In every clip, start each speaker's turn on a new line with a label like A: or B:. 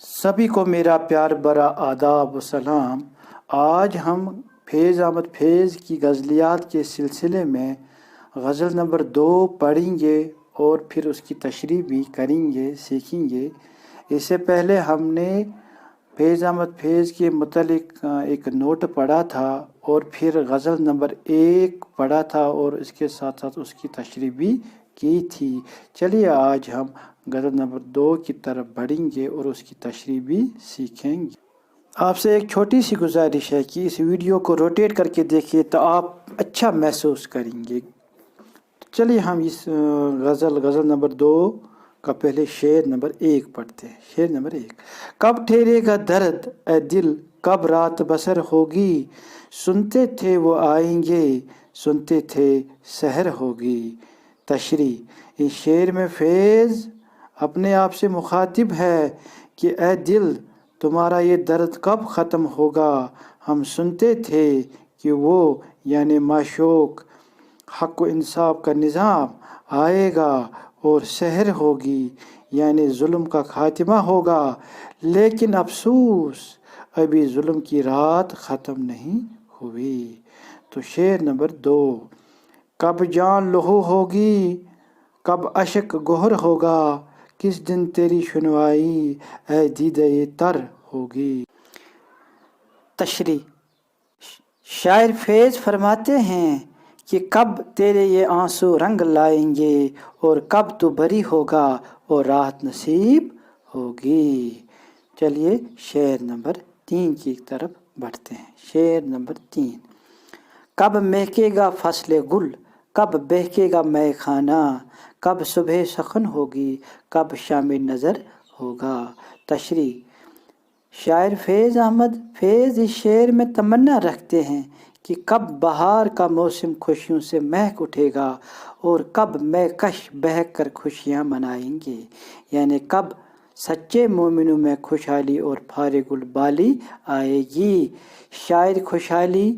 A: सभी को मेरा प्यार भरा आदाब व सलाम। आज हम फैज़ अहमद फैज़ की गज़लियात के सिलसिले में गज़ल नंबर 2 पढ़ेंगे और फिर उसकी तशरीह भी करेंगे, सीखेंगे। इससे पहले हमने फैज़ अहमद फैज़ के मुतालिक एक नोट पढ़ा था और फिर गज़ल नंबर 1 पढ़ा था और इसके साथ साथ उसकी तशरीह भी की थी। चलिए आज हम गज़ल नंबर 2 की तरफ बढ़ेंगे और उसकी तशरीह भी सीखेंगे। आपसे एक छोटी सी गुजारिश है कि इस वीडियो को रोटेट करके देखिए तो आप अच्छा महसूस करेंगे। तो चलिए हम इस गज़ल नंबर 2 का पहले शेर नंबर 1 पढ़ते हैं। शेर नंबर 1। कब ठहरेगा दर्द ए दिल, कब रात बसर होगी, सुनते थे वो आएंगे, सुनते थे सहर होगी। तशरीह। इस शेर में फैज़ अपने आप से मुखातिब है कि ए दिल, तुम्हारा ये दर्द कब ख़त्म होगा। हम सुनते थे कि वो यानी माशूक हक़ व इंसाफ का निज़ाम आएगा और सहर होगी यानी जुल्म का खात्मा होगा, लेकिन अफसोस अभी जुल्म की रात ख़त्म नहीं हुई। तो शेर नंबर 2। कब जान लहू होगी, कब अशक गोहर होगा, किस दिन तेरी सुनवाई ऐ दीदे तर होगी। तशरीह। शायर फैज़ फरमाते हैं कि कब तेरे ये आंसू रंग लाएंगे और कब तू बरी होगा और राहत नसीब होगी। चलिए शेर नंबर 3 की तरफ बढ़ते हैं। शेर नंबर 3। कब महकेगा फसले गुल, कब बहकेगा मैं खाना, कब सुबह सखन होगी, कब शाम नज़र होगा। तशरीह। शायर फैज़ अहमद फैज़ इस शेर में तमन्ना रखते हैं कि कब बहार का मौसम खुशियों से महक उठेगा और कब महकश बहक कर खुशियाँ मनाएंगे, यानी कब सच्चे मोमिनों में खुशहाली और फारिगुल बाली आएगी। शायर खुशहाली,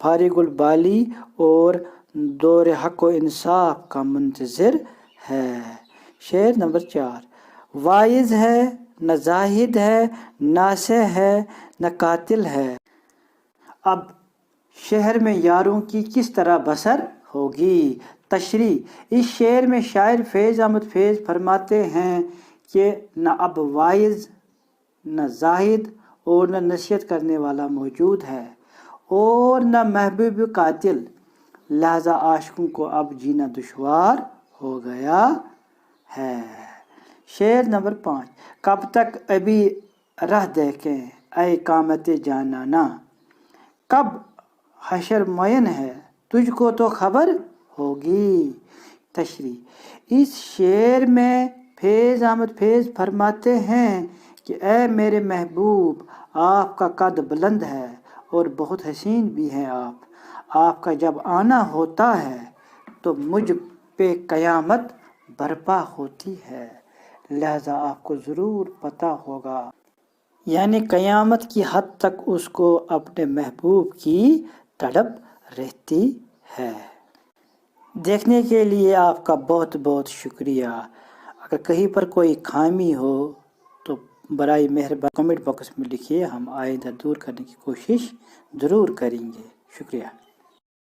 A: फारिगुल बाली और दौर हक़ व इंसाफ का मुंतज़िर है। शेर नंबर 4। वाइज़ है न जाहिद है, नासे है न कातिल है, अब शहर में यारों की किस तरह बसर होगी। तशरीह। इस शेर में शायर फैज़ अहमद फैज़ फरमाते हैं कि न अब वाइज़ न जाहिद और न नसीहत करने वाला मौजूद है और न महबूब कातिल, लिहाजा आशिकों को अब जीना दुश्वार हो गया है। शेर नंबर 5। कब तक अभी राह देखें ऐ कामत जानाना, कब हशर मुयन है तुझको तो खबर होगी। तशरीह। इस शेर में फैज़ अहमद फैज़ फरमाते हैं कि ए मेरे महबूब, आपका कद बुलंद है और बहुत हसीन भी हैं आपका जब आना होता है तो मुझ पे क़यामत बर्पा होती है, लिहाजा आपको ज़रूर पता होगा, यानी क़यामत की हद तक उसको अपने महबूब की तड़प रहती है। देखने के लिए आपका बहुत बहुत शुक्रिया। अगर कहीं पर कोई खामी हो तो बराए मेहरबानी कमेंट बॉक्स में लिखिए, हम आइंदा दूर करने की कोशिश ज़रूर करेंगे। शुक्रिया।